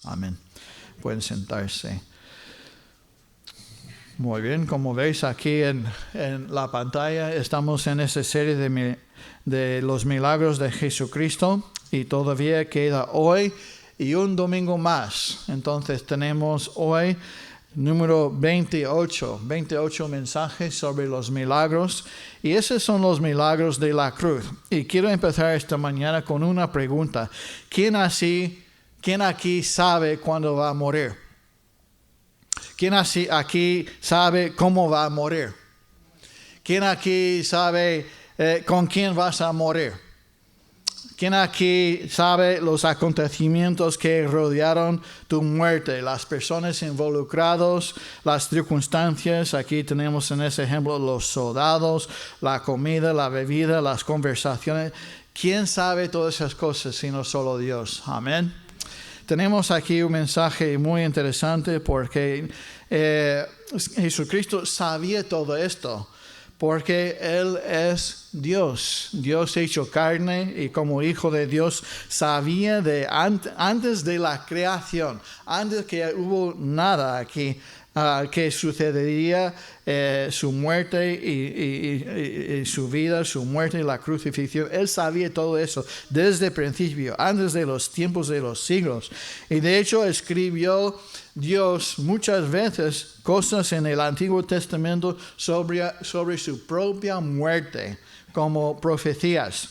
Amén. Pueden sentarse. Muy bien, como veis aquí en la pantalla, estamos en esa serie de los milagros de Jesucristo y todavía queda hoy y un domingo más. Entonces tenemos hoy número 28 mensajes sobre los milagros, y esos son los milagros de la cruz. Y quiero empezar esta mañana con una pregunta. ¿Quién aquí sabe cuándo va a morir? ¿Quién aquí sabe cómo va a morir? ¿Quién aquí sabe con quién vas a morir? ¿Quién aquí sabe los acontecimientos que rodearon tu muerte? Las personas involucradas, las circunstancias. Aquí tenemos en ese ejemplo los soldados, la comida, la bebida, las conversaciones. ¿Quién sabe todas esas cosas sino solo Dios? Amén. Tenemos aquí un mensaje muy interesante porque Jesucristo sabía todo esto. Porque Él es Dios, Dios hecho carne, y como hijo de Dios sabía antes de la creación, antes que hubo nada aquí, que sucedería su muerte y su vida, su muerte y la crucifixión. Él sabía todo eso desde el principio, antes de los tiempos de los siglos. Y de hecho escribió Dios muchas veces cosas en el Antiguo Testamento sobre su propia muerte, como profecías.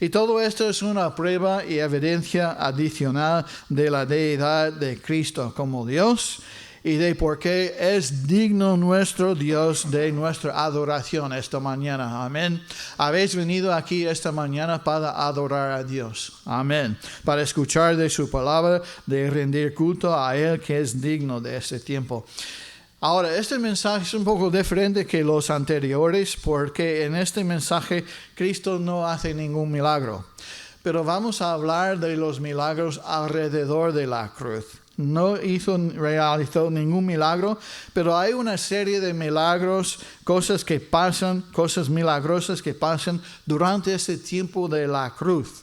Y todo esto es una prueba y evidencia adicional de la deidad de Cristo como Dios y de por qué es digno nuestro Dios de nuestra adoración esta mañana. Amén. Habéis venido aquí esta mañana para adorar a Dios. Amén. Para escuchar de su palabra, de rendir culto a Él que es digno de este tiempo. Ahora, este mensaje es un poco diferente que los anteriores porque en este mensaje Cristo no hace ningún milagro. Pero vamos a hablar de los milagros alrededor de la cruz. No realizó ningún milagro, pero hay una serie de milagros, cosas que pasan, cosas milagrosas que pasan durante este tiempo de la cruz.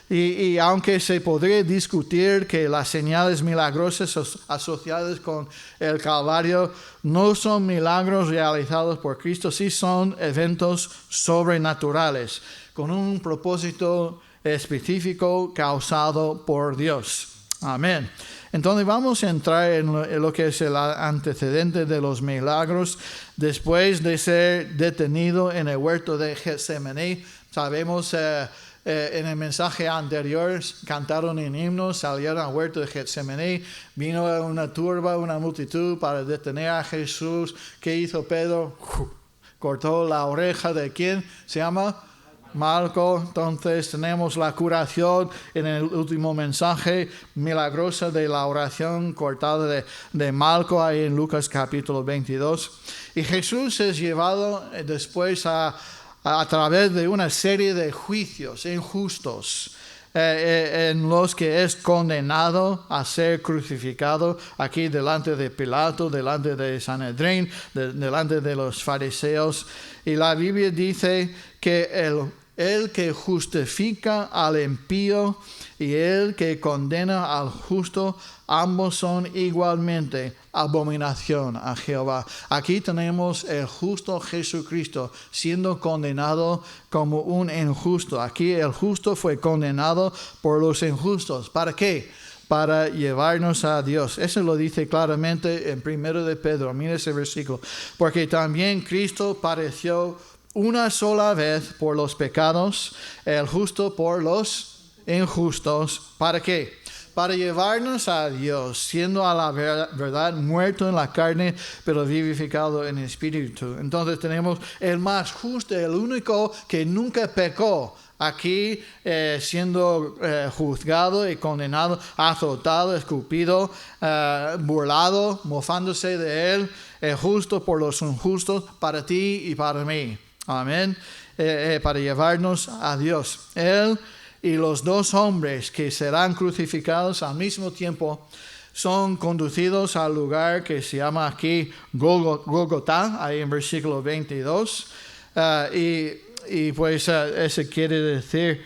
Y aunque se podría discutir que las señales milagrosas asociadas con el Calvario no son milagros realizados por Cristo, sí son eventos sobrenaturales, con un propósito específico causado por Dios. Amén. Entonces vamos a entrar en lo que es el antecedente de los milagros. Después de ser detenido en el huerto de Getsemaní, sabemos en el mensaje anterior, cantaron en himnos, salieron al huerto de Getsemaní, vino una turba, una multitud para detener a Jesús. ¿Qué hizo Pedro? Cortó la oreja de ¿quién? Se llama Malco. Entonces tenemos la curación en el último mensaje milagrosa de la oración cortada de Malco ahí en Lucas capítulo 22. Y Jesús es llevado después a través de una serie de juicios injustos en los que es condenado a ser crucificado aquí delante de Pilato, delante de Sanedrín, delante de los fariseos. Y la Biblia dice que el que justifica al impío y el que condena al justo, ambos son igualmente abominación a Jehová. Aquí tenemos el justo Jesucristo siendo condenado como un injusto. Aquí el justo fue condenado por los injustos. ¿Para qué? Para llevarnos a Dios. Eso lo dice claramente en 1 de Pedro. Mira ese versículo. Porque también Cristo padeció una sola vez por los pecados, el justo por los injustos. ¿Para qué? Para llevarnos a Dios, siendo a la verdad muerto en la carne, pero vivificado en el espíritu. Entonces tenemos el más justo, el único que nunca pecó, aquí siendo juzgado y condenado, azotado, escupido, burlado, mofándose de él, justo por los injustos, para ti y para mí. Amén. Para llevarnos a Dios. Él y los dos hombres que serán crucificados al mismo tiempo son conducidos al lugar que se llama aquí Gólgota, ahí en versículo 22. Y pues eso quiere decir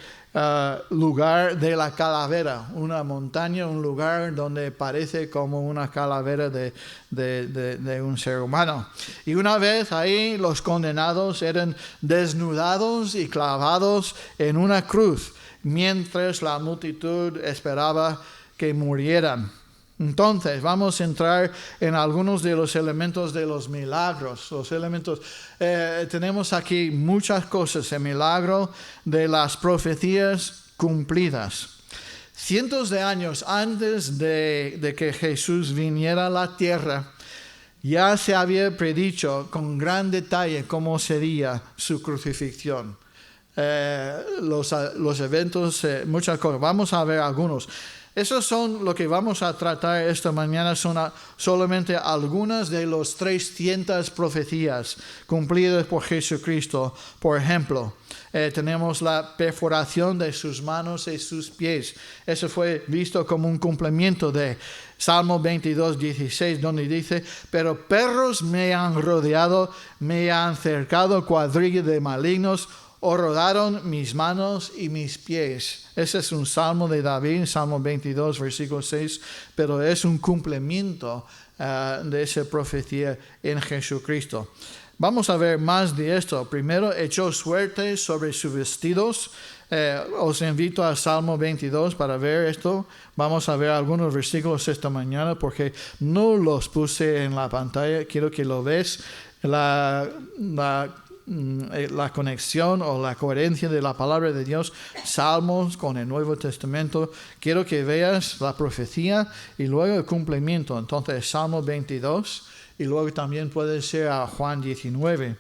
lugar de la calavera, una montaña, un lugar donde parece como una calavera de un ser humano. Y una vez ahí los condenados eran desnudados y clavados en una cruz, mientras la multitud esperaba que murieran. Entonces, vamos a entrar en algunos de los elementos de los milagros. Los elementos, tenemos aquí muchas cosas. El milagro de las profecías cumplidas. Cientos de años antes de que Jesús viniera a la tierra, ya se había predicho con gran detalle cómo sería su crucifixión. Los eventos, muchas cosas. Vamos a ver algunos. Esos son lo que vamos a tratar esta mañana, son solamente algunas de las 300 profecías cumplidas por Jesucristo. Por ejemplo, tenemos la perforación de sus manos y sus pies. Eso fue visto como un cumplimiento de Salmo 22, 16, donde dice: pero perros me han rodeado, me han cercado cuadrilla de malignos, horroraron mis manos y mis pies. Ese es un salmo de David, Salmo 22, versículo 6, pero es un cumplimiento de esa profecía en Jesucristo. Vamos a ver más de esto. Primero, echó suerte sobre sus vestidos. Os invito a Salmo 22 para ver esto. Vamos a ver algunos versículos esta mañana porque no los puse en la pantalla. Quiero que lo ves. La conexión o la coherencia de la palabra de Dios, Salmos con el Nuevo Testamento. Quiero que veas la profecía y luego el cumplimiento. Entonces, Salmo 22 y luego también puede ser a Juan 19.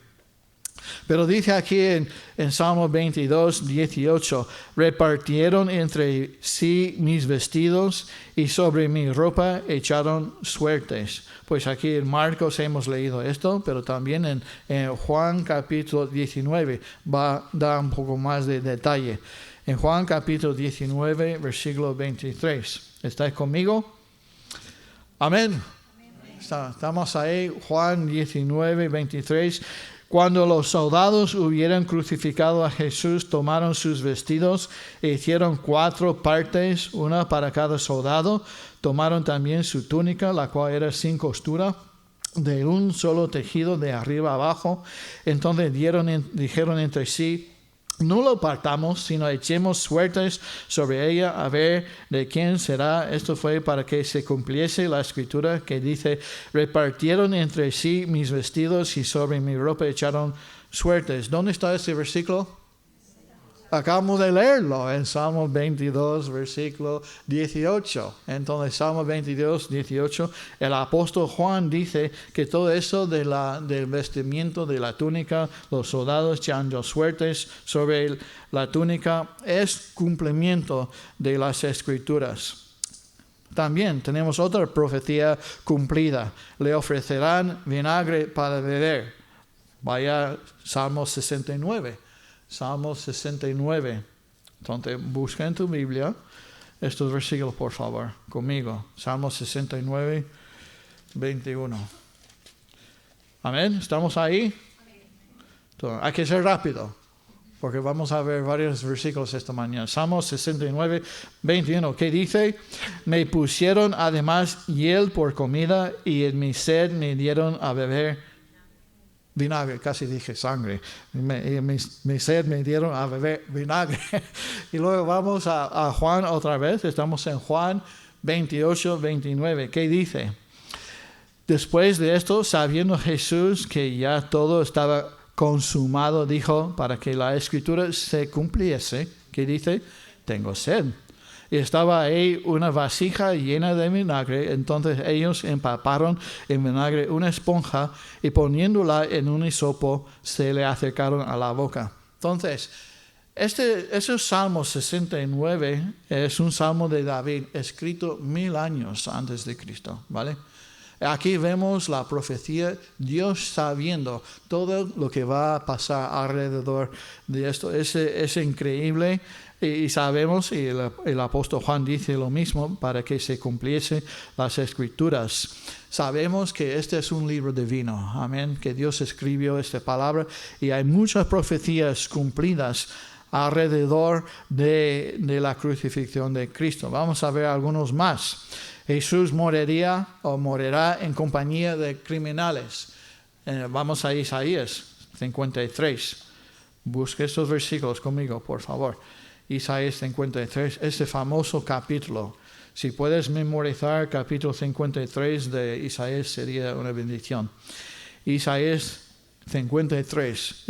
Pero dice aquí en Salmo 22, 18, repartieron entre sí mis vestidos y sobre mi ropa echaron suertes. Pues aquí en Marcos hemos leído esto, pero también en Juan capítulo 19 da un poco más de detalle. En Juan capítulo 19, versículo 23. ¿Estáis conmigo? Amén. Estamos ahí, Juan 19, 23. Cuando los soldados hubieran crucificado a Jesús, tomaron sus vestidos e hicieron 4 partes, una para cada soldado. Tomaron también su túnica, la cual era sin costura, de un solo tejido de arriba abajo. Entonces dijeron entre sí: no lo partamos, sino echemos suertes sobre ella a ver de quién será. Esto fue para que se cumpliese la escritura que dice: repartieron entre sí mis vestidos y sobre mi ropa echaron suertes. ¿Dónde está ese versículo? Acabamos de leerlo en Salmo 22, versículo 18. Entonces, Salmo 22, 18, el apóstol Juan dice que todo eso del vestimiento de la túnica, los soldados echando suertes sobre la túnica, es cumplimiento de las Escrituras. También tenemos otra profecía cumplida. Le ofrecerán vinagre para beber. Vaya Salmo 69. Salmo 69. Entonces, busca en tu Biblia estos versículos, por favor, conmigo. Salmo 69, 21. Amén. ¿Estamos ahí? Entonces, hay que ser rápido, porque vamos a ver varios versículos esta mañana. Salmo 69, 21. ¿Qué dice? Me pusieron además hiel por comida y en mi sed me dieron a beber vinagre, casi dije sangre. Mi sed me dieron a beber vinagre. Y luego vamos a Juan otra vez. Estamos en Juan 28, 29. ¿Qué dice? Después de esto, sabiendo Jesús que ya todo estaba consumado, dijo, para que la escritura se cumpliese, ¿qué dice? Tengo sed. Y estaba ahí una vasija llena de vinagre. Entonces ellos empaparon en vinagre una esponja y poniéndola en un hisopo se le acercaron a la boca. Entonces, ese Salmo 69 es un salmo de David escrito 1000 años antes de Cristo, ¿vale? Aquí vemos la profecía, Dios sabiendo todo lo que va a pasar alrededor de esto. Es increíble. Y sabemos, y el apóstol Juan dice lo mismo, para que se cumpliese las Escrituras. Sabemos que este es un libro divino, amén, que Dios escribió esta palabra y hay muchas profecías cumplidas alrededor de la crucifixión de Cristo. Vamos a ver algunos más. Jesús morirá en compañía de criminales. Vamos a Isaías 53. Busque estos versículos conmigo, por favor. Isaías 53, ese famoso capítulo. Si puedes memorizar capítulo 53 de Isaías sería una bendición. Isaías 53,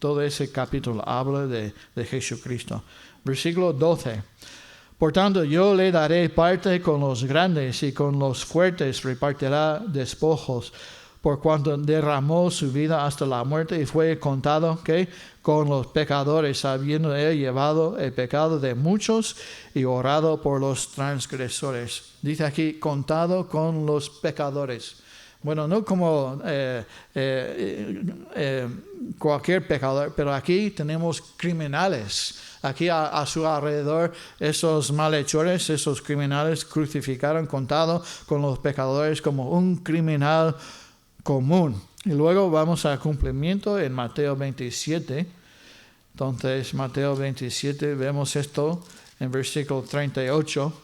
todo ese capítulo habla de Jesucristo. Versículo 12. Por tanto, yo le daré parte con los grandes y con los fuertes repartirá despojos, por cuanto derramó su vida hasta la muerte y fue contado con los pecadores, habiendo él llevado el pecado de muchos y orado por los transgresores. Dice aquí, contado con los pecadores. Bueno, no como cualquier pecador, pero aquí tenemos criminales. Aquí a su alrededor, esos malhechores, esos criminales crucificaron, contado con los pecadores como un criminal común. Y luego vamos al cumplimiento en Mateo 27. Entonces, Mateo 27, vemos esto en versículo 38.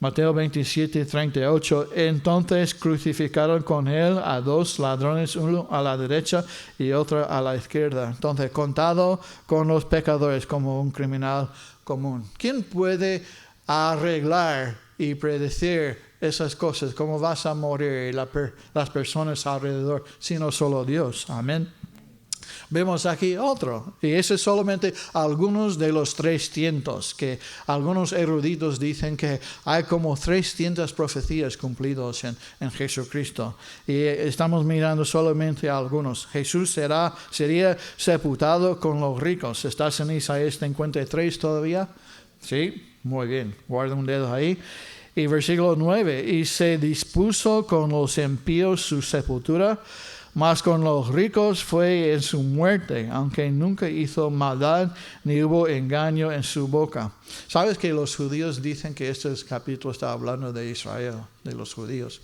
Mateo 27, 38. Entonces crucificaron con él a 2 ladrones, uno a la derecha y otro a la izquierda. Entonces, contado con los pecadores como un criminal común. ¿Quién puede arreglar y predecir esas cosas? ¿Cómo vas a morir las personas alrededor? Sino solo Dios. Amén. Vemos aquí otro, y ese es solamente algunos de los 300, que algunos eruditos dicen que hay como 300 profecías cumplidas en Jesucristo. Y estamos mirando solamente a algunos. Jesús sería sepultado con los ricos. ¿Estás en Isaías 53 todavía? Sí, muy bien, guarda un dedo ahí. Y versículo 9, y se dispuso con los impíos su sepultura, mas con los ricos fue en su muerte, aunque nunca hizo maldad ni hubo engaño en su boca. ¿Sabes que los judíos dicen que este capítulo está hablando de Israel, de los judíos?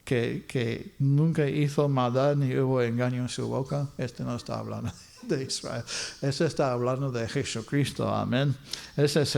Que nunca hizo maldad ni hubo engaño en su boca. Este no está hablando de Israel. Este está hablando de Jesucristo. Amén. Esa es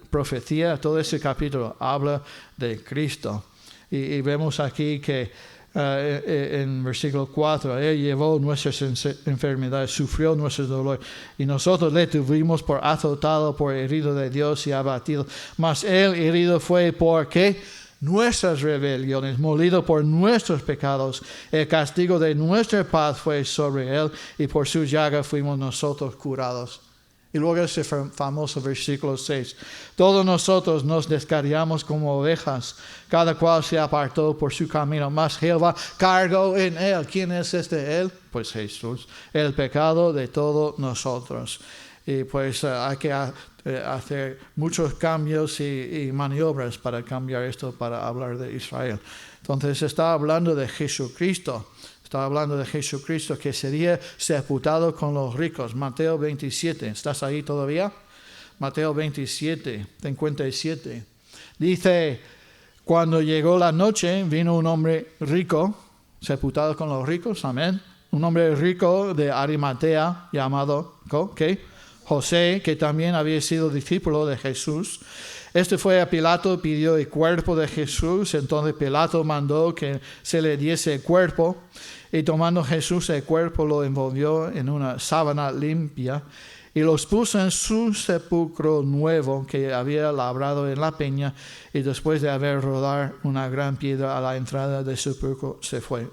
profecía. Todo ese capítulo habla de Cristo. Y vemos aquí que en versículo 4, Él llevó nuestras enfermedades, sufrió nuestros dolores, y nosotros le tuvimos por azotado, por herido de Dios y abatido. Mas Él herido fue por ¿qué? Nuestras rebeliones, molido por nuestros pecados. El castigo de nuestra paz fue sobre Él, y por su llaga fuimos nosotros curados. Y luego ese famoso versículo 6. Todos nosotros nos descarriamos como ovejas, cada cual se apartó por su camino, mas Jehová cargó en él. ¿Quién es él? Pues Jesús. El pecado de todos nosotros. Y pues hay que hacer muchos cambios y maniobras para cambiar esto, para hablar de Israel. Entonces está hablando de Jesucristo. Está hablando de Jesucristo que sería sepultado con los ricos. Mateo 27. ¿Estás ahí todavía? Mateo 27, 57. Dice, cuando llegó la noche, vino un hombre rico, sepultado con los ricos. Amén. Un hombre rico de Arimatea, llamado José, que también había sido discípulo de Jesús. Este fue a Pilato, pidió el cuerpo de Jesús. Entonces Pilato mandó que se le diese el cuerpo. Y tomando Jesús el cuerpo, lo envolvió en una sábana limpia y los puso en su sepulcro nuevo que había labrado en la peña. Y después de haber rodado una gran piedra a la entrada del sepulcro, se fue.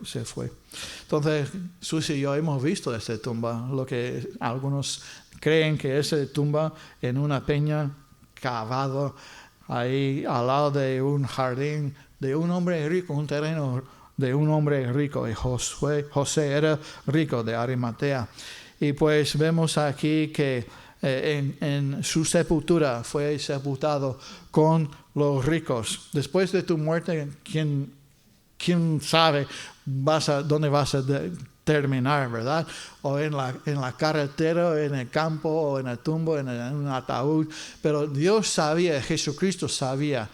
Entonces, Susi y yo hemos visto esta tumba, lo que algunos creen que es la tumba en una peña cavado ahí al lado de un jardín de un hombre rico, un terreno de un hombre rico. Y José era rico de Arimatea. Y pues vemos aquí que en su sepultura fue sepultado con los ricos. Después de tu muerte, ¿quién sabe dónde vas a terminar, verdad? O en la carretera, o en el campo, o en el tumbo, en un ataúd. Pero Dios sabía, Jesucristo sabía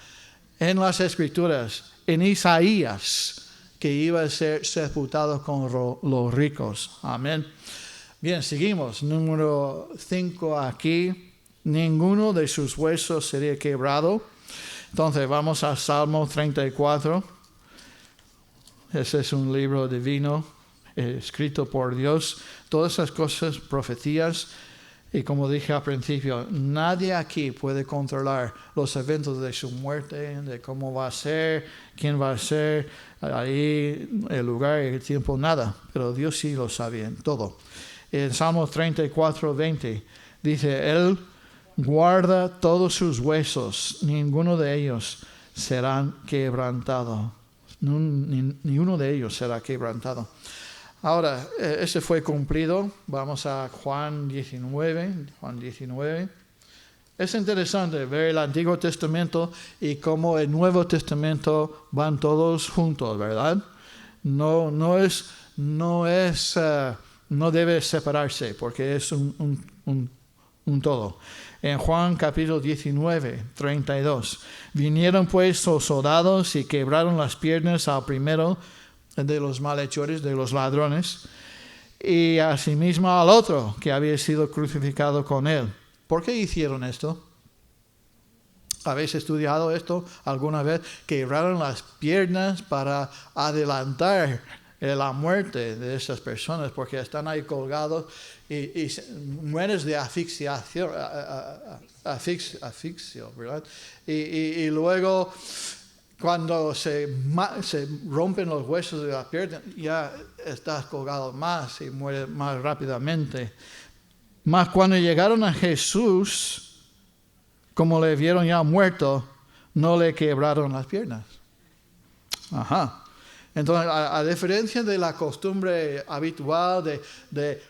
en las Escrituras, en Isaías, que iba a ser sepultado con los ricos. Amén. Bien, seguimos. Número 5 aquí. Ninguno de sus huesos sería quebrado. Entonces vamos a Salmo 34. Ese es un libro divino escrito por Dios. Todas esas cosas, profecías. Y como dije al principio, nadie aquí puede controlar los eventos de su muerte, de cómo va a ser, quién va a ser, ahí el lugar, el tiempo, nada. Pero Dios sí lo sabía, todo. En Salmo 34, 20, dice, Él guarda todos sus huesos, ninguno de ellos serán quebrantados. Ni uno de ellos será quebrantado. Ahora, ese fue cumplido. Vamos a Juan 19. Es interesante ver el Antiguo Testamento y cómo el Nuevo Testamento van todos juntos, ¿verdad? No debe separarse porque es un todo. En Juan capítulo 19, 32, vinieron pues los soldados y quebraron las piernas al primero de los malhechores, de los ladrones, y asimismo al otro que había sido crucificado con él. ¿Por qué hicieron esto? ¿Habéis estudiado esto alguna vez? Quebraron las piernas para adelantar la muerte de esas personas, porque están ahí colgados y mueres de asfixia, ¿verdad? Y luego, cuando se rompen los huesos de la pierna, ya estás colgado más y mueres más rápidamente. Mas cuando llegaron a Jesús, como le vieron ya muerto, no le quebraron las piernas. Ajá. Entonces, a diferencia de la costumbre habitual de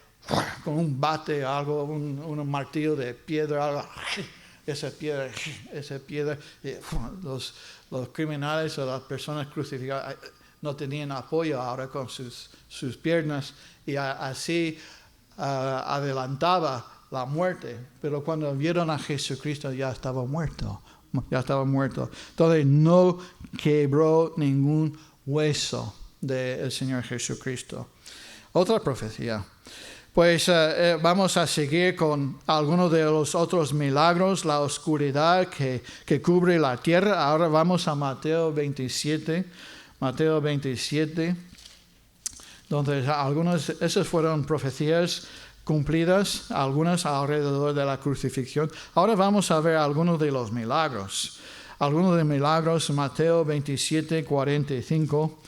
con un bate, algo, un martillo de piedra, algo, esa piedra, los criminales o las personas crucificadas no tenían apoyo ahora con sus piernas y así adelantaba la muerte. Pero cuando vieron a Jesucristo ya estaba muerto. Entonces no quebró ningún hueso del Señor Jesucristo. Otra profecía. Pues vamos a seguir con algunos de los otros milagros, la oscuridad que cubre la tierra. Ahora vamos a Mateo 27. Mateo 27. Entonces, esas fueron profecías cumplidas, algunas alrededor de la crucifixión. Ahora vamos a ver algunos de los milagros. Algunos de los milagros, Mateo 27, 45.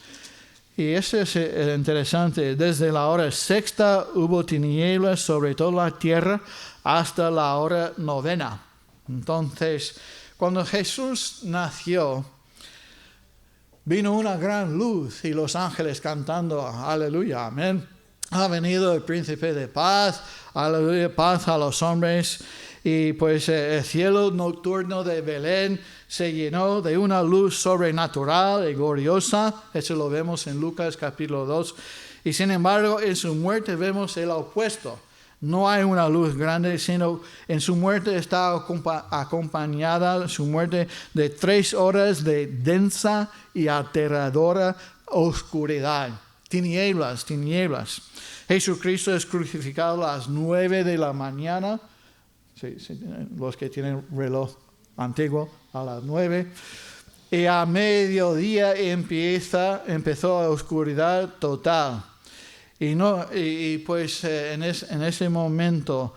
Y eso es interesante. Desde la hora sexta hubo tinieblas sobre toda la tierra hasta la hora novena. Entonces, cuando Jesús nació, vino una gran luz y los ángeles cantando, aleluya, amén. Ha venido el príncipe de paz, aleluya, paz a los hombres. Y pues el cielo nocturno de Belén se llenó de una luz sobrenatural y gloriosa. Eso lo vemos en Lucas capítulo 2. Y sin embargo, en su muerte vemos el opuesto. No hay una luz grande, sino en su muerte está acompañada su muerte de 3 horas de densa y aterradora oscuridad. Tinieblas. Jesucristo es crucificado a las 9 de la mañana. Sí, los que tienen reloj antiguo, a las 9. Y a mediodía empezó la oscuridad total. Y pues en ese momento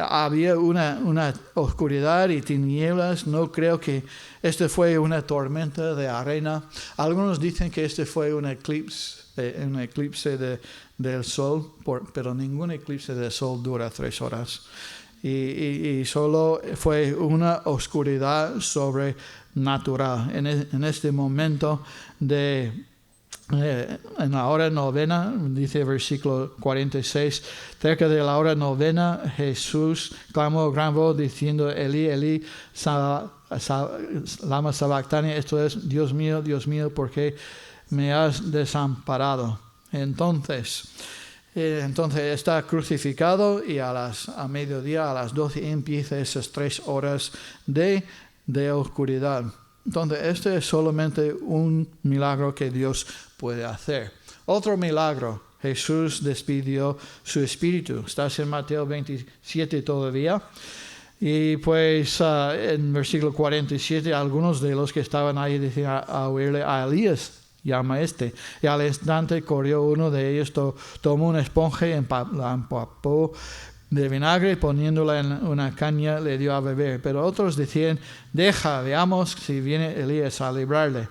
había una oscuridad y tinieblas. No creo que este fue una tormenta de arena. Algunos dicen que este fue un eclipse del sol, pero ningún eclipse del sol dura 3 horas. Y solo fue una oscuridad sobrenatural. En este momento en la hora novena, dice el versículo 46, cerca de la hora novena, Jesús clamó a gran voz diciendo, Elí, Elí, lama sabactani, esto es, Dios mío, ¿por qué me has desamparado? Entonces está crucificado y a mediodía, a las 12, empieza esas 3 horas de oscuridad. Entonces, este es solamente un milagro que Dios puede hacer. Otro milagro Jesús despidió su espíritu. Estás en Mateo 27 todavía. Y pues en versículo 47, algunos de los que estaban ahí decían a oírle a Elías, llama este. Y al instante corrió uno de ellos, tomó una esponja y la empapó de vinagre y poniéndola en una caña le dio a beber. Pero otros decían, deja, veamos si viene Elías a librarle.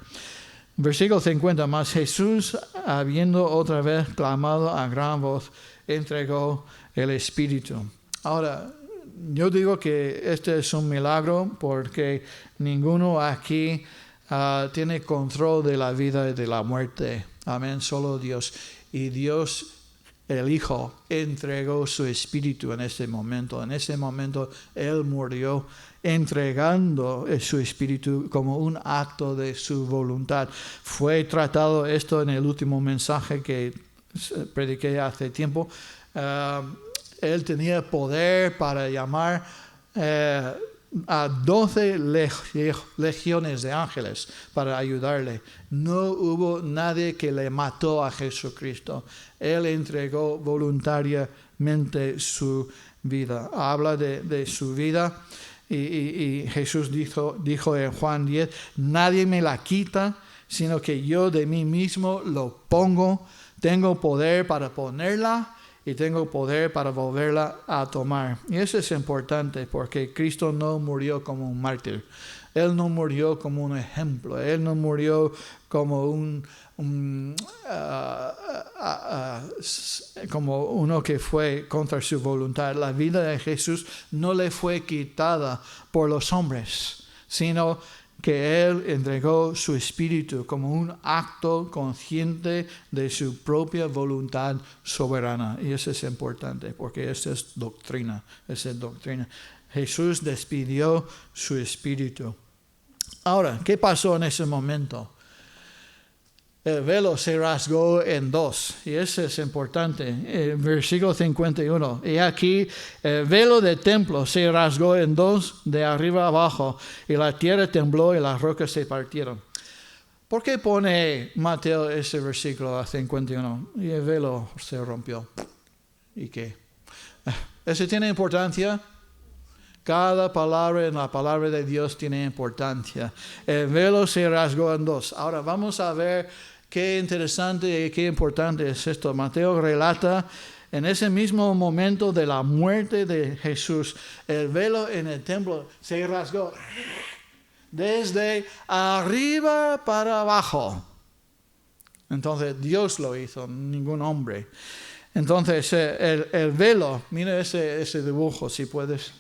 Versículo 50, mas Jesús, habiendo otra vez clamado a gran voz, entregó el Espíritu. Ahora, yo digo que este es un milagro porque ninguno aquí tiene control de la vida y de la muerte. Amén, solo Dios. Y Dios, el Hijo, entregó su Espíritu en ese momento. En ese momento Él murió entregando su Espíritu como un acto de su voluntad. Fue tratado esto en el último mensaje que prediqué hace tiempo. Él tenía poder para llamar a 12 legiones de ángeles para ayudarle. No hubo nadie que le mató a Jesucristo. Él entregó voluntariamente su vida. Habla de su vida y Jesús dijo en Juan 10, nadie me la quita, sino que yo de mí mismo lo pongo. Tengo poder para ponerla y tengo poder para volverla a tomar. Y eso es importante porque Cristo no murió como un mártir. Él no murió como un ejemplo. Él no murió como como uno que fue contra su voluntad. La vida de Jesús no le fue quitada por los hombres, sino que Él entregó su espíritu como un acto consciente de su propia voluntad soberana. Y eso es importante porque esa es doctrina. Jesús despidió su espíritu. Ahora, ¿qué pasó en ese momento? El velo se rasgó en dos, y eso es importante. Versículo 51. Y aquí el velo del templo se rasgó en dos de arriba abajo, y la tierra tembló y las rocas se partieron. ¿Por qué pone Mateo ese versículo a 51? Y el velo se rompió. ¿Y qué? ¿Eso tiene importancia? Cada palabra en la palabra de Dios tiene importancia. El velo se rasgó en dos. Ahora vamos a ver qué interesante y qué importante es esto. Mateo relata en ese mismo momento de la muerte de Jesús, el velo en el templo se rasgó desde arriba para abajo. Entonces Dios lo hizo, ningún hombre. Entonces el velo, mira ese dibujo si puedes.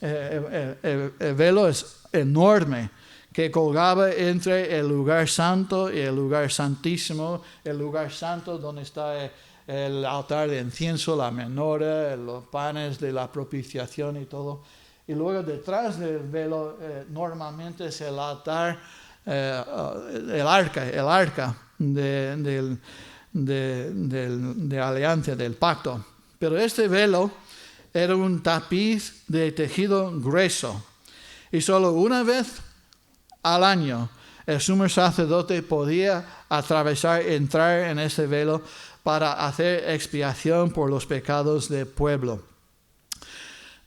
El velo es enorme que colgaba entre el lugar santo y el lugar santísimo, el lugar santo donde está el altar de incienso, la menorá, los panes de la propiciación y todo. Y luego detrás del velo normalmente es el altar, el arca de alianza, del pacto. Pero este velo era un tapiz de tejido grueso y solo una vez al año el sumo sacerdote podía entrar en ese velo para hacer expiación por los pecados del pueblo.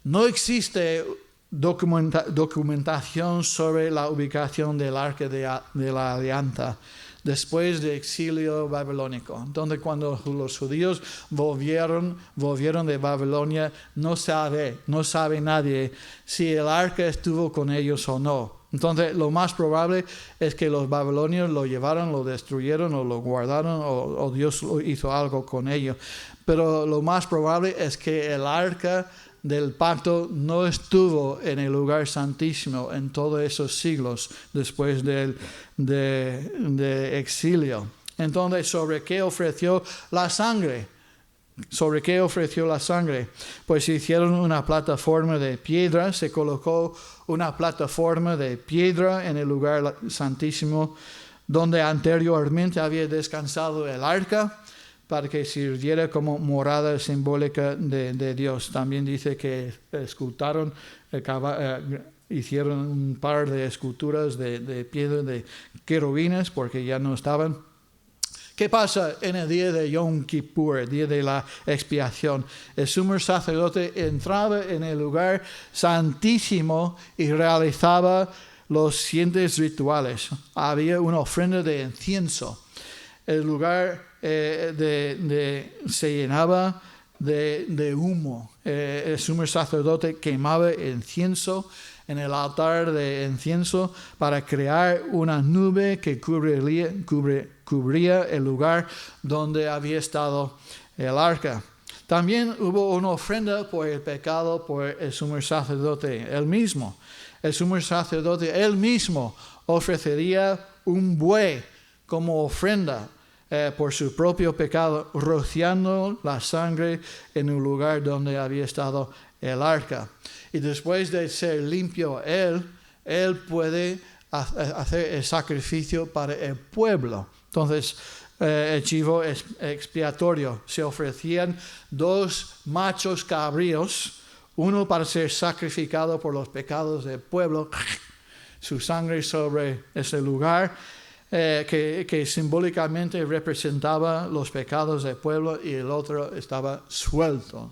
No existe documentación sobre la ubicación del arca de la alianza después del exilio babilónico. Entonces, cuando los judíos volvieron de Babilonia, no sabe nadie si el arca estuvo con ellos o no. Entonces, lo más probable es que los babilonios lo llevaron, lo destruyeron o lo guardaron o Dios hizo algo con ellos. Pero lo más probable es que el arca del pacto no estuvo en el lugar santísimo en todos esos siglos después del exilio. Entonces, ¿sobre qué ofreció la sangre? Pues hicieron una plataforma de piedra, se colocó una plataforma de piedra en el lugar santísimo donde anteriormente había descansado el arca, para que sirviera como morada simbólica de Dios. También dice que hicieron un par de esculturas de piedra de querubines, porque ya no estaban, ¿Qué pasa en el día de Yom Kippur, el día de la expiación? El sumo sacerdote entraba en el lugar santísimo y realizaba los siguientes rituales. Había una ofrenda de incienso. El lugar se llenaba de humo. El sumo sacerdote quemaba incienso en el altar de incienso para crear una nube que cubría el lugar donde había estado el arca. También hubo una ofrenda por el pecado por el sumo sacerdote él mismo. El sumo sacerdote él mismo ofrecería un buey como ofrenda por su propio pecado, rociando la sangre en un lugar donde había estado el arca. Y después de ser limpio él puede hacer el sacrificio para el pueblo. Entonces, el chivo expiatorio, se ofrecían 2 machos cabríos, uno para ser sacrificado por los pecados del pueblo, su sangre sobre ese lugar, que simbólicamente representaba los pecados del pueblo, y el otro estaba suelto.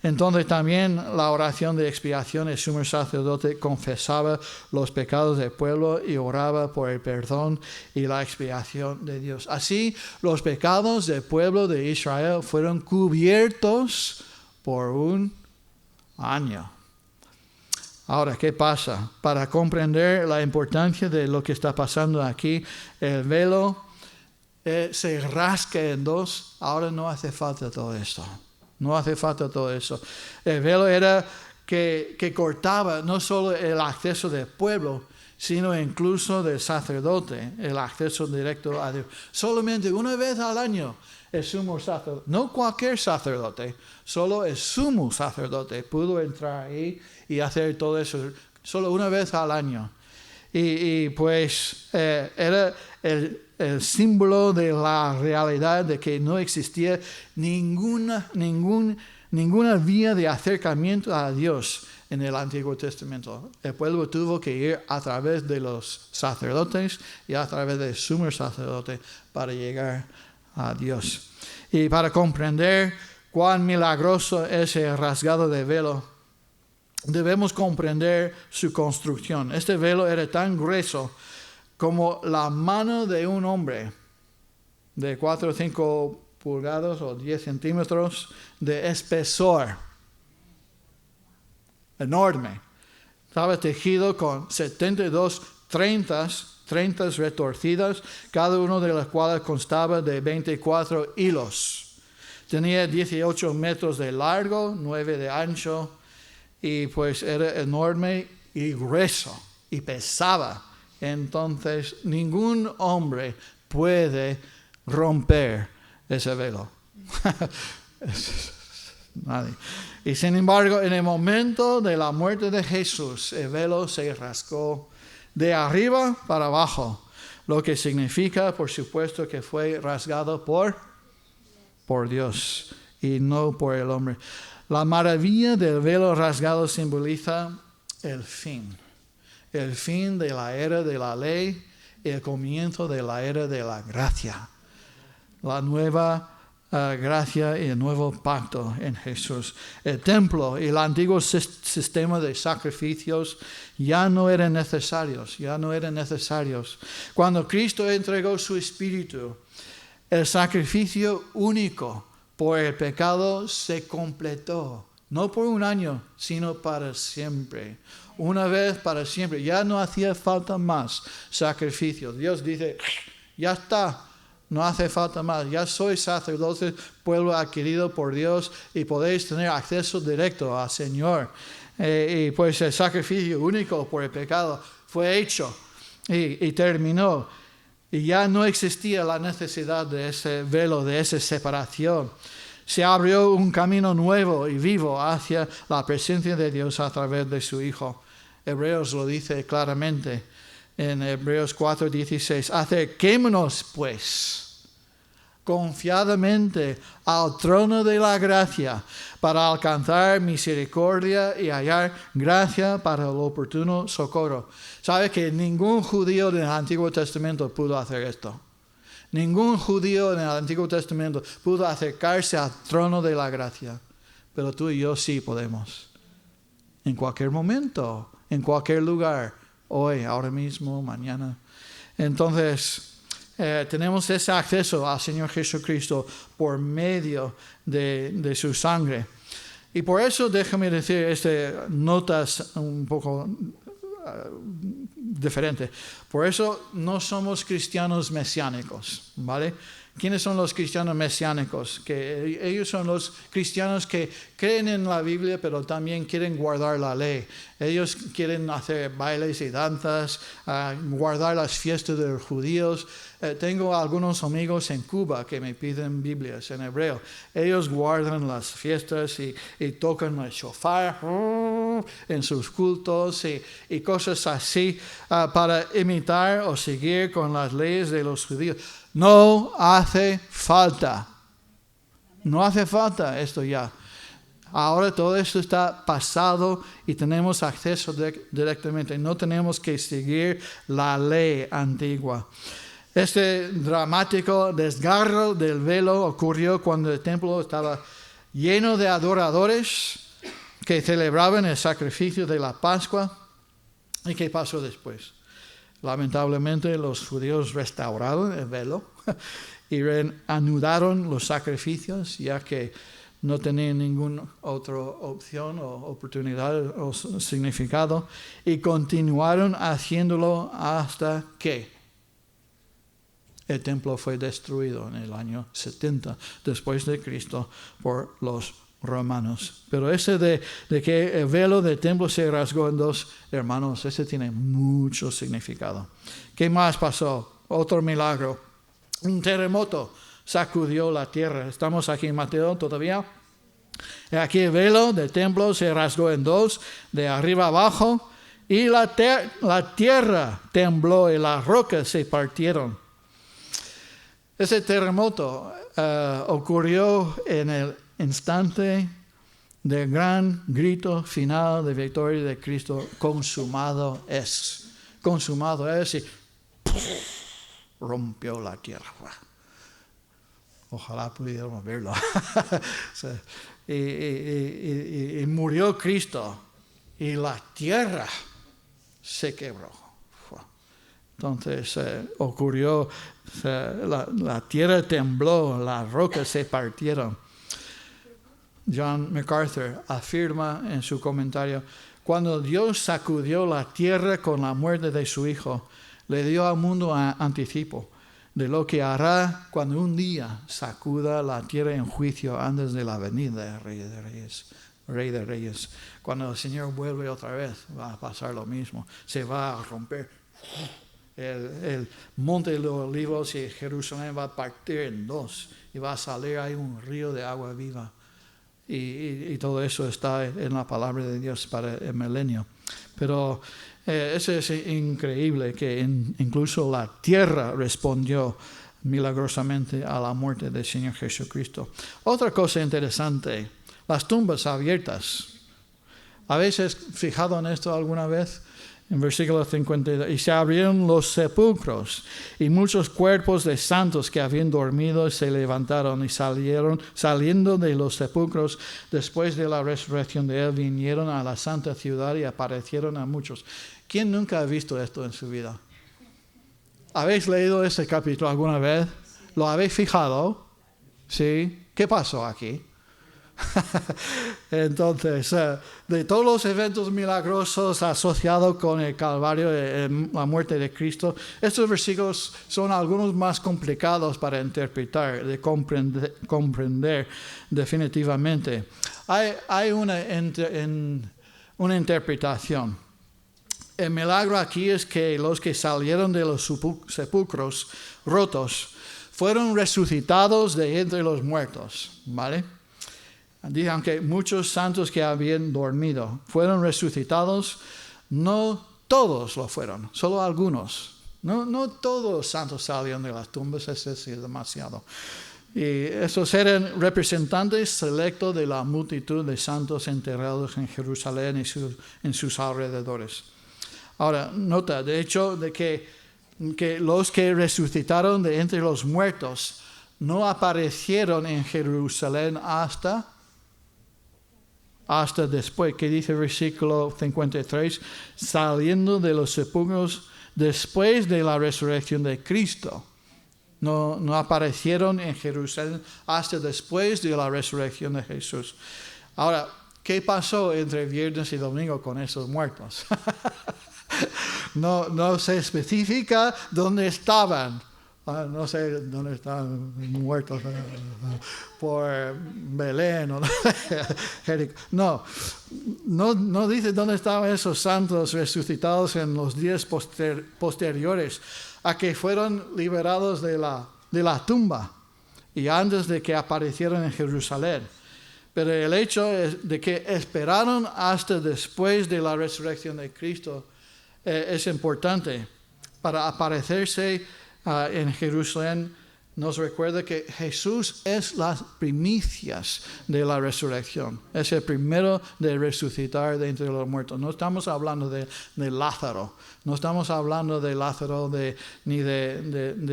Entonces también la oración de expiación, el sumo sacerdote confesaba los pecados del pueblo y oraba por el perdón y la expiación de Dios. Así, los pecados del pueblo de Israel fueron cubiertos por un año. Ahora, ¿qué pasa? Para comprender la importancia de lo que está pasando aquí, el velo se rasca en 2. Ahora no hace falta todo esto. No hace falta todo eso. El velo era que cortaba no solo el acceso del pueblo, sino incluso del sacerdote, el acceso directo a Dios. Solamente una vez al año el sumo sacerdote, no cualquier sacerdote, solo el sumo sacerdote pudo entrar ahí y hacer todo eso, solo una vez al año. Y pues era el símbolo de la realidad de que no existía ninguna vía de acercamiento a Dios en el Antiguo Testamento. El pueblo tuvo que ir a través de los sacerdotes y a través del sumo sacerdote para llegar a Dios. Y para comprender cuán milagroso es el rasgado de velo, debemos comprender su construcción. Este velo era tan grueso como la mano de un hombre, de 4 o 5 pulgadas o 10 centímetros de espesor. Enorme. Estaba tejido con 72 treintas retorcidas, cada uno de las cuales constaba de 24 hilos. Tenía 18 metros de largo, 9 de ancho, y pues era enorme y grueso, y pesaba. Entonces, ningún hombre puede romper ese velo. Nadie. Y sin embargo, en el momento de la muerte de Jesús, el velo se rasgó de arriba para abajo, lo que significa, por supuesto, que fue rasgado por Dios y no por el hombre. La maravilla del velo rasgado simboliza el fin de la era de la ley y el comienzo de la era de la gracia. La nueva gracia y el nuevo pacto en Jesús. El templo y el antiguo sistema de sacrificios ya no eran necesarios. Cuando Cristo entregó su espíritu, el sacrificio único por el pecado se completó. No por un año, sino para siempre. Una vez para siempre. Ya no hacía falta más sacrificios. Dios dice, ya está. No hace falta más. Ya sois sacerdotes, pueblo adquirido por Dios, y podéis tener acceso directo al Señor. Y pues el sacrificio único por el pecado fue hecho y terminó. Y ya no existía la necesidad de ese velo, de esa separación. Se abrió un camino nuevo y vivo hacia la presencia de Dios a través de su Hijo. Hebreos lo dice claramente. En Hebreos 4:16, acerquémonos pues confiadamente al trono de la gracia para alcanzar misericordia y hallar gracia para el oportuno socorro. ¿Sabe que ningún judío del Antiguo Testamento pudo hacer esto? Ningún judío en el Antiguo Testamento pudo acercarse al trono de la gracia. Pero tú y yo sí podemos. En cualquier momento, en cualquier lugar. Hoy, ahora mismo, mañana. Entonces, tenemos ese acceso al Señor Jesucristo por medio de su sangre. Y por eso, déjame decir notas un poco diferentes. Por eso no somos cristianos mesiánicos, ¿vale? ¿Quiénes son los cristianos mesiánicos? Que ellos son los cristianos que creen en la Biblia, pero también quieren guardar la ley. Ellos quieren hacer bailes y danzas, guardar las fiestas de los judíos. Tengo algunos amigos en Cuba que me piden Biblias en hebreo. Ellos guardan las fiestas y tocan el shofar en sus cultos y cosas así para imitar o seguir con las leyes de los judíos. No hace falta. No hace falta esto ya. Ahora todo esto está pasado y tenemos acceso directamente. No tenemos que seguir la ley antigua. Este dramático desgarro del velo ocurrió cuando el templo estaba lleno de adoradores que celebraban el sacrificio de la Pascua. ¿Y qué pasó después? Lamentablemente los judíos restauraron el velo y reanudaron los sacrificios, ya que no tenían ninguna otra opción o oportunidad o significado, y continuaron haciéndolo hasta que el templo fue destruido en el año 70 después de Cristo por los romanos. Pero ese de que el velo del templo se rasgó en dos, hermanos, ese tiene mucho significado. ¿Qué más pasó? Otro milagro. Un terremoto sacudió la tierra. Estamos aquí en Mateo todavía. Aquí el velo del templo se rasgó en dos, de arriba abajo, y la tierra tembló y las rocas se partieron. Ese terremoto ocurrió en el instante del gran grito final de victoria de Cristo. Consumado es. Consumado es y rompió la tierra. Ojalá pudiéramos verlo. y murió Cristo y la tierra se quebró. Entonces ocurrió, la tierra tembló, las rocas se partieron. John MacArthur afirma en su comentario: cuando Dios sacudió la tierra con la muerte de su Hijo, le dio al mundo anticipo de lo que hará cuando un día sacuda la tierra en juicio antes de la venida del Rey de Reyes. Cuando el Señor vuelve otra vez, va a pasar lo mismo. Se va a romper el monte de los olivos y Jerusalén va a partir en dos y va a salir ahí un río de agua viva. Y todo eso está en la palabra de Dios para el milenio. Pero eso es increíble, que incluso la tierra respondió milagrosamente a la muerte del Señor Jesucristo. Otra cosa interesante, las tumbas abiertas. ¿Habéis fijado en esto alguna vez? En versículo 52, y se abrieron los sepulcros, y muchos cuerpos de santos que habían dormido se levantaron y saliendo de los sepulcros después de la resurrección de él, vinieron a la santa ciudad y aparecieron a muchos. ¿Quién nunca ha visto esto en su vida? ¿Habéis leído ese capítulo alguna vez? ¿Lo habéis fijado? ¿Sí? ¿Qué pasó aquí? Entonces, de todos los eventos milagrosos asociados con el Calvario, la muerte de Cristo, estos versículos son algunos más complicados para interpretar, de comprender definitivamente. Hay una interpretación. El milagro aquí es que los que salieron de los sepulcros rotos fueron resucitados de entre los muertos, ¿vale? Digan que muchos santos que habían dormido fueron resucitados. No todos lo fueron, solo algunos. No todos los santos salieron de las tumbas, eso es demasiado. Y estos eran representantes selectos de la multitud de santos enterrados en Jerusalén y en sus alrededores. Ahora, nota, de hecho, de que que los que resucitaron de entre los muertos no aparecieron en Jerusalén hasta después, que dice el versículo 53, saliendo de los sepulcros después de la resurrección de Cristo. No aparecieron en Jerusalén hasta después de la resurrección de Jesús. Ahora, ¿qué pasó entre viernes y domingo con esos muertos? No se especifica dónde estaban. No sé dónde están muertos por Belén o no dice dónde estaban esos santos resucitados en los días posteriores a que fueron liberados de la tumba y antes de que aparecieran en Jerusalén. Pero el hecho es de que esperaron hasta después de la resurrección de Cristo es importante para aparecerse en Jerusalén. Nos recuerda que Jesús es las primicias de la resurrección. Es el primero de resucitar de entre los muertos. No estamos hablando de Lázaro. No estamos hablando de Lázaro ni de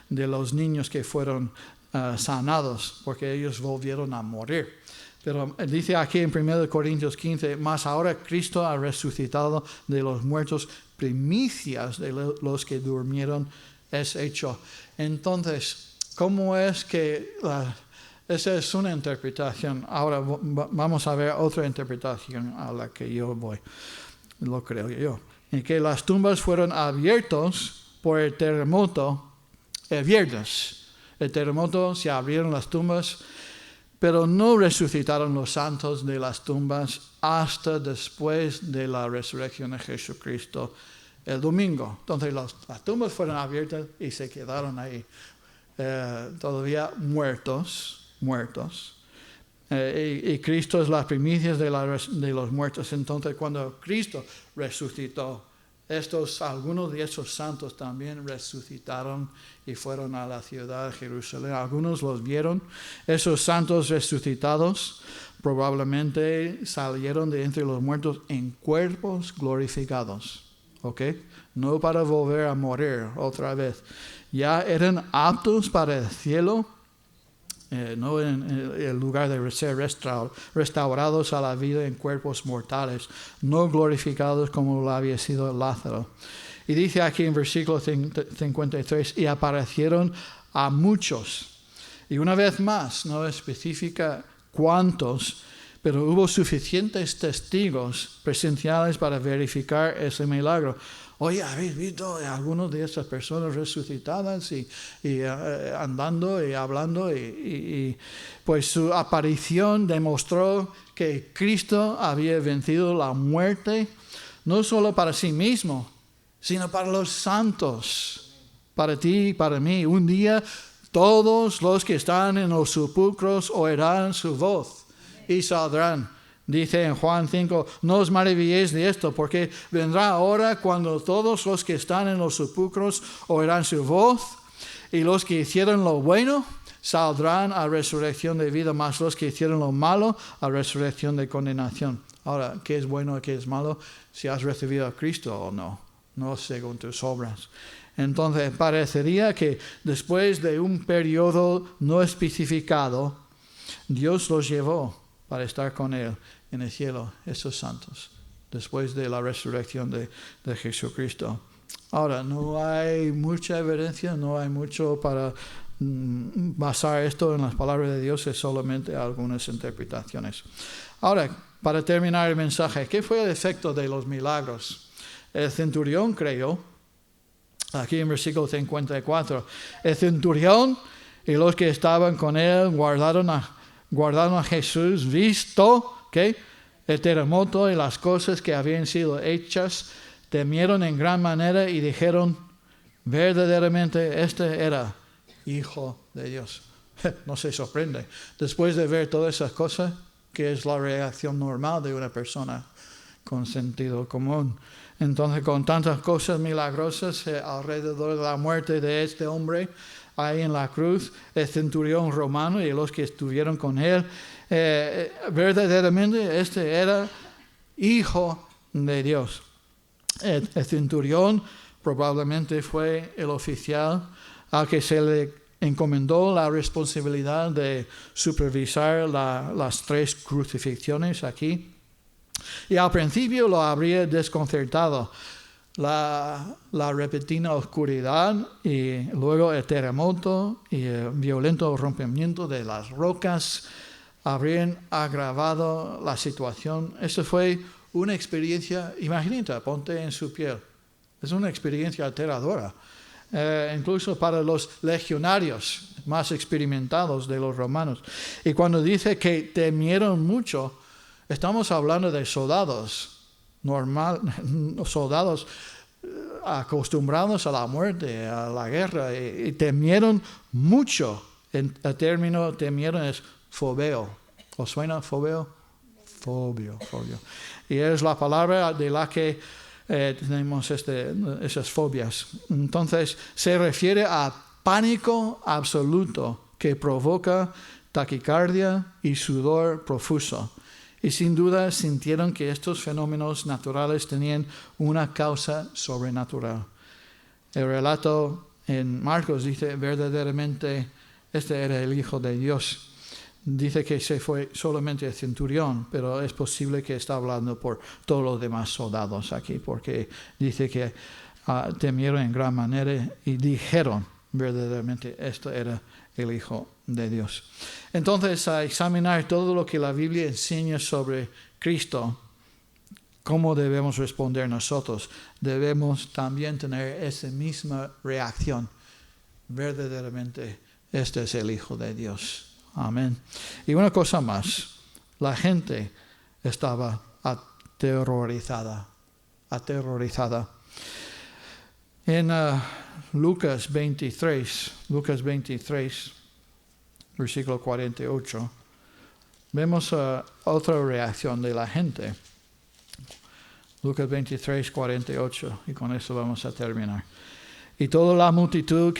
los niños que fueron sanados, porque ellos volvieron a morir. Pero dice aquí en 1 Corintios 15, más ahora Cristo ha resucitado de los muertos, primicias de los que durmieron es hecho. Entonces, ¿cómo es que esa es una interpretación? Ahora vamos a ver otra interpretación a la que yo voy, lo creo yo. En que las tumbas fueron abiertas por el terremoto el viernes. El terremoto, se abrieron las tumbas, pero no resucitaron los santos de las tumbas hasta después de la resurrección de Jesucristo el domingo. Entonces las tumbas fueron abiertas y se quedaron ahí todavía muertos. Y Cristo es las primicias de los muertos. Entonces cuando Cristo resucitó, algunos de esos santos también resucitaron y fueron a la ciudad de Jerusalén. Algunos los vieron. Esos santos resucitados probablemente salieron de entre los muertos en cuerpos glorificados. ¿Ok? No para volver a morir otra vez. Ya eran aptos para el cielo, no en el lugar de ser restaurados a la vida en cuerpos mortales, no glorificados como lo había sido Lázaro. Y dice aquí en versículo 53, y aparecieron a muchos. Y una vez más, no especifica cuántos, pero hubo suficientes testigos presenciales para verificar ese milagro. Oye, ¿habéis visto a algunos de esas personas resucitadas y andando y hablando? Y pues su aparición demostró que Cristo había vencido la muerte, no solo para sí mismo, sino para los santos, para ti y para mí. Un día todos los que están en los sepulcros oirán su voz y saldrán. Dice en Juan 5, no os maravilléis de esto, porque vendrá hora cuando todos los que están en los sepulcros oirán su voz, y los que hicieron lo bueno saldrán a resurrección de vida, más los que hicieron lo malo a resurrección de condenación. Ahora, ¿qué es bueno y qué es malo? Si has recibido a Cristo o no, no según tus obras. Entonces, parecería que después de un periodo no especificado, Dios los llevó para estar con Él en el cielo, esos santos, después de la resurrección de Jesucristo. Ahora, no hay mucha evidencia, no hay mucho para basar esto en las palabras de Dios, es solamente algunas interpretaciones. Ahora, para terminar el mensaje, ¿qué fue el efecto de los milagros? El centurión creyó, aquí en versículo 54, el centurión y los que estaban con él guardaron a Jesús, visto el terremoto y las cosas que habían sido hechas, temieron en gran manera y dijeron, verdaderamente este era Hijo de Dios. No se sorprende. Después de ver todas esas cosas, que es la reacción normal de una persona con sentido común. Entonces, con tantas cosas milagrosas alrededor de la muerte de este hombre, ahí en la cruz, el centurión romano y los que estuvieron con él, verdaderamente este era Hijo de Dios. El centurión probablemente fue el oficial al que se le encomendó la responsabilidad de supervisar las 3 crucifixiones aquí. Y al principio lo habría desconcertado la repentina oscuridad y luego el terremoto y el violento rompimiento de las rocas habrían agravado la situación. Eso fue una experiencia, imagínate, ponte en su piel. Es una experiencia aterradora. Incluso para los legionarios más experimentados de los romanos. Y cuando dice que temieron mucho, estamos hablando de soldados soldados acostumbrados a la muerte, a la guerra, y temieron mucho. El término temieron es fobeo. ¿Os suena fobeo? Fobio. Y es la palabra de la que tenemos esas fobias. Entonces se refiere a pánico absoluto que provoca taquicardia y sudor profuso. Y sin duda sintieron que estos fenómenos naturales tenían una causa sobrenatural. El relato en Marcos dice verdaderamente este era el Hijo de Dios. Dice que se fue solamente el centurión, pero es posible que está hablando por todos los demás soldados aquí, porque dice que temieron en gran manera y dijeron verdaderamente esto era el Hijo de Dios. Entonces, a examinar todo lo que la Biblia enseña sobre Cristo, ¿cómo debemos responder nosotros? Debemos también tener esa misma reacción. Verdaderamente, este es el Hijo de Dios. Amén. Y una cosa más, la gente estaba aterrorizada. En Lucas 23, versículo 48, vemos otra reacción de la gente. Lucas 23, 48, y con eso vamos a terminar. Y toda la multitud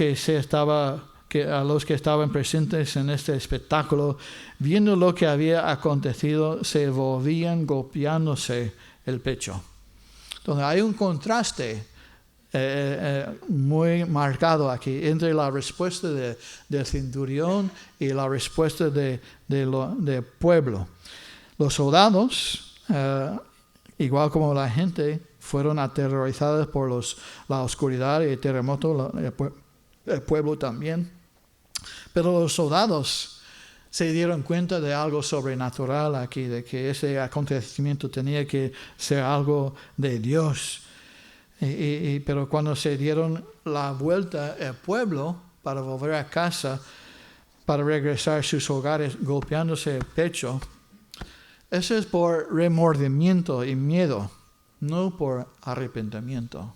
a los que estaban presentes en este espectáculo, viendo lo que había acontecido, se volvían golpeándose el pecho. Entonces hay un contraste muy marcado aquí entre la respuesta del centurión y la respuesta del pueblo. Los soldados, igual como la gente, fueron aterrorizados por la oscuridad y el terremoto, el pueblo también. Pero los soldados se dieron cuenta de algo sobrenatural aquí, de que ese acontecimiento tenía que ser algo de Dios. Pero cuando se dieron la vuelta el pueblo para volver a casa, para regresar a sus hogares golpeándose el pecho, eso es por remordimiento y miedo, no por arrepentimiento.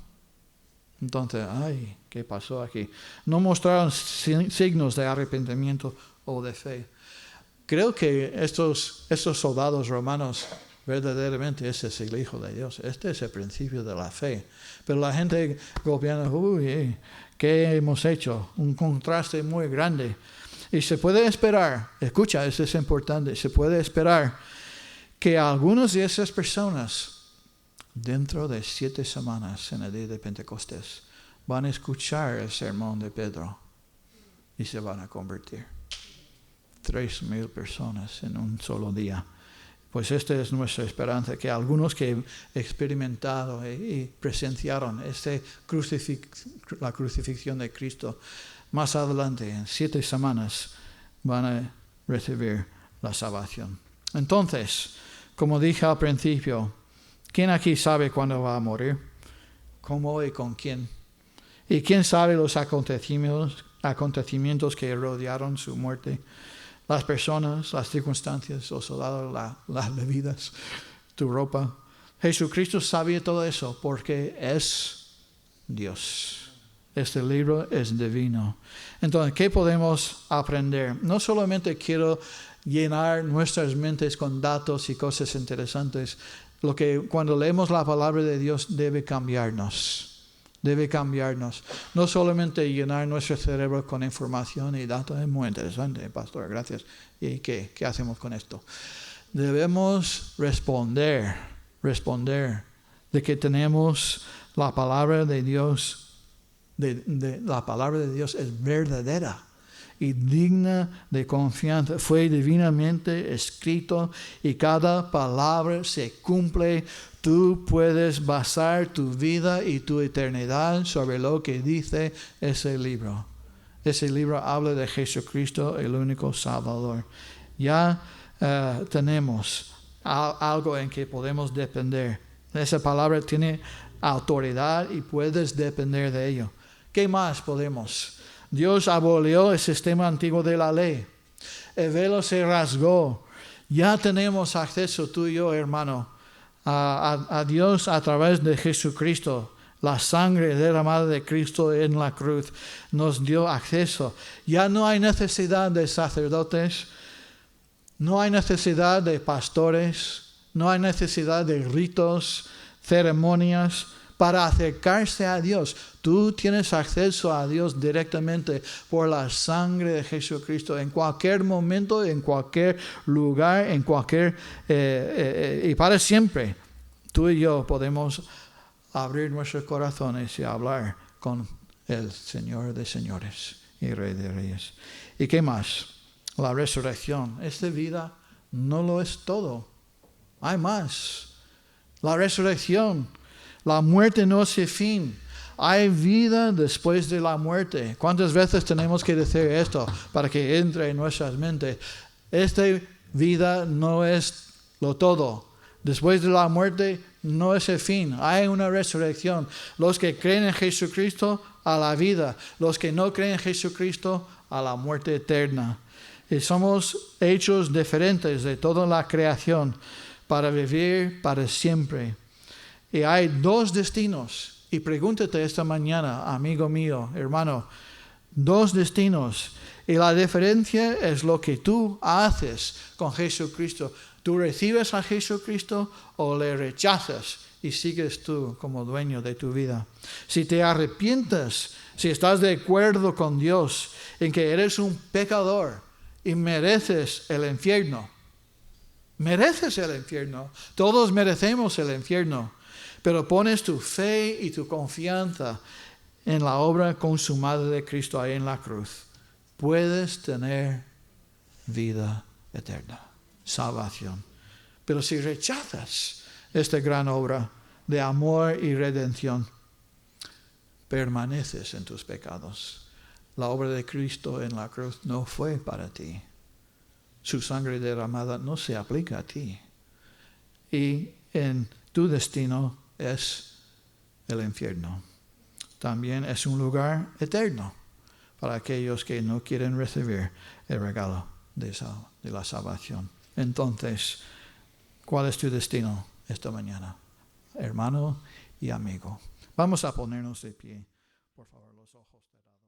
Entonces, ¿qué pasó aquí? No mostraron signos de arrepentimiento o de fe. Creo que estos soldados romanos verdaderamente ese es el Hijo de Dios. Este es el principio de la fe. Pero la gente golpeando, ¿qué hemos hecho? Un contraste muy grande. Y se puede esperar, escucha, eso es importante, se puede esperar que algunas de esas personas, dentro de 7 semanas en el día de Pentecostés, van a escuchar el sermón de Pedro y se van a convertir. 3,000 personas en un solo día. Pues esta es nuestra esperanza, que algunos que experimentaron y presenciaron la crucifixión de Cristo, más adelante, en 7 semanas, van a recibir la salvación. Entonces, como dije al principio, ¿quién aquí sabe cuándo va a morir? ¿Cómo y con quién? ¿Y quién sabe los acontecimientos que rodearon su muerte? Las personas, las circunstancias, los soldados, las bebidas, tu ropa. Jesucristo sabía todo eso porque es Dios. Este libro es divino. Entonces, ¿qué podemos aprender? No solamente quiero llenar nuestras mentes con datos y cosas interesantes. Lo que cuando leemos la palabra de Dios debe cambiarnos. Debe cambiarnos. No solamente llenar nuestro cerebro con información y datos. Es muy interesante, pastor, gracias. ¿Y qué hacemos con esto? Debemos responder de que tenemos La palabra de Dios, la palabra de Dios es verdadera y digna de confianza. Fue divinamente escrito y cada palabra se cumple. Tú puedes basar tu vida y tu eternidad sobre lo que dice ese libro. Ese libro habla de Jesucristo, el único Salvador. Ya tenemos algo en que podemos depender. Esa palabra tiene autoridad y puedes depender de ello. ¿Qué más podemos? Dios abolió el sistema antiguo de la ley. El velo se rasgó. Ya tenemos acceso tú y yo, hermano, a Dios a través de Jesucristo. La sangre derramada de Cristo en la cruz nos dio acceso. Ya no hay necesidad de sacerdotes, no hay necesidad de pastores, no hay necesidad de ritos, ceremonias para acercarse a Dios. Tú tienes acceso a Dios directamente por la sangre de Jesucristo en cualquier momento, en cualquier lugar, en cualquier y para siempre. Tú y yo podemos abrir nuestros corazones y hablar con el Señor de señores y Rey de reyes. ¿Y qué más? La resurrección. Esta vida no lo es todo. Hay más. La resurrección. La muerte no es el fin. Hay vida después de la muerte. ¿Cuántas veces tenemos que decir esto para que entre en nuestras mentes? Esta vida no es lo todo. Después de la muerte no es el fin. Hay una resurrección. Los que creen en Jesucristo a la vida. Los que no creen en Jesucristo a la muerte eterna. Y somos hechos diferentes de toda la creación para vivir para siempre. Y hay dos destinos. Y pregúntate esta mañana, amigo mío, hermano, dos destinos. Y la diferencia es lo que tú haces con Jesucristo. ¿Tú recibes a Jesucristo o le rechazas y sigues tú como dueño de tu vida? Si te arrepientes, si estás de acuerdo con Dios en que eres un pecador y mereces el infierno. Mereces el infierno. Todos merecemos el infierno. Pero pones tu fe y tu confianza en la obra consumada de Cristo ahí en la cruz. Puedes tener vida eterna, salvación. Pero si rechazas esta gran obra de amor y redención, permaneces en tus pecados. La obra de Cristo en la cruz no fue para ti. Su sangre derramada no se aplica a ti. Y en tu destino es el infierno. También es un lugar eterno para aquellos que no quieren recibir el regalo de la salvación. Entonces, ¿cuál es tu destino esta mañana, hermano y amigo? Vamos a ponernos de pie, por favor, los ojos cerrados.